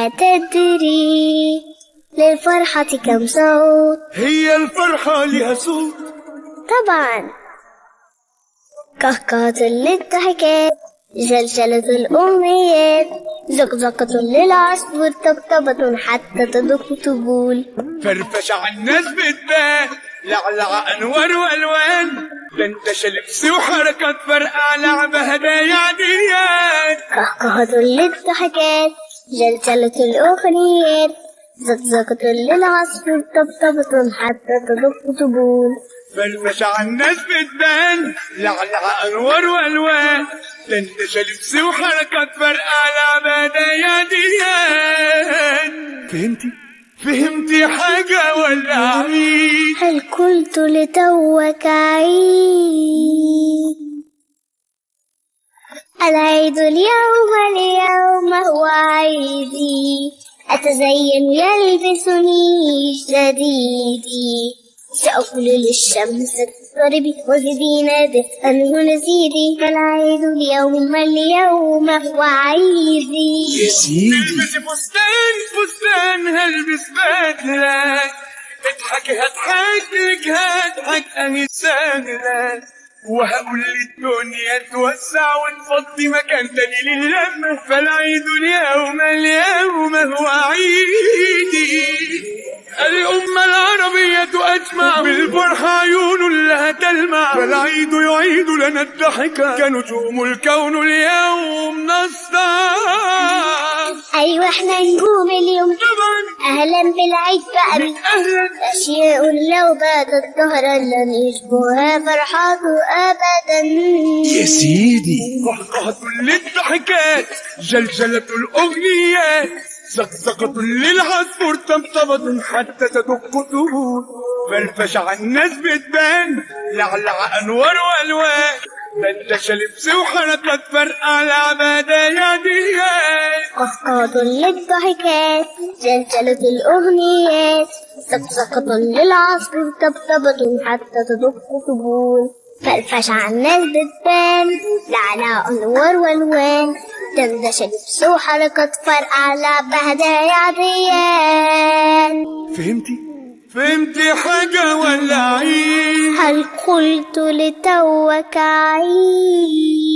لا تدري للفرحة كم صوت. هي الفرحة لها صوت طبعا. كهكهة للضحكات، زلزلة الأمنيات، زقزقة للعصفور، طبطبة حتى تدق طبول. فرفش على الناس بتبان، لعلع أنوار وألوان، دندشة لبس وحركات فرقع لعبة هدايا عديان. كهكهة للضحكات، زلزلة الأغنيات، زقزقة للعصفور، طبطبة حتى تدق طبول. فرفش على الناس بتبان، لعلع أنوار وألوان، دندشة لبس وحركات فرقع لعبة هدايا عديان. فهمتي حاجة ولا عيد؟ هل قلت لتوك عيد؟ العيد اليوم هو عيدي، أتزين يلبسني جديدي، سأقول للشمس اضطربي وزدينا دفئا ونزيدي، فالعيد اليوم هو عيدي. يا سيدي البسي فستان هلبس بدلة، اضحكي هضحك أهي سهلة، وهقول للدنيا توسع ونفضي مكان تاني لللمة، فالعيد اليوم هو عيدي. الأمة العربية أجمع بالفرحة عيون لها تلمع، فالعيد يعيد لنا الضحكة كنجوم الكون اليوم نسطع. أيوة احنا نجوم اليوم طبعا. أهلا بالعيد بقى. أهلا. أشياء لو باتت ظهرا لن يشبهها فرحته أبدا. يا سيدي قهقهة للضحكات، زلزلة الأغنيات، زقزقة للعصفور، طبطبة حتى تدق طبول. فرفش على الناس بتبان، لعلع أنوار وألوان، دندشة لبس وحركات فرقع لعبة هدايا ديان. قهقهة للضحكات، زلزلة الأغنيات، زقزقة للعصفور، طبطبة حتى تدق طبول. فرفش على الناس بتبان، لعلى أنوار والوان، دندشة لبس وحركات فرقع لعبة هدايا عديان. فهمتي حاجة ولا عيد؟ هل قلت لتوك عيد؟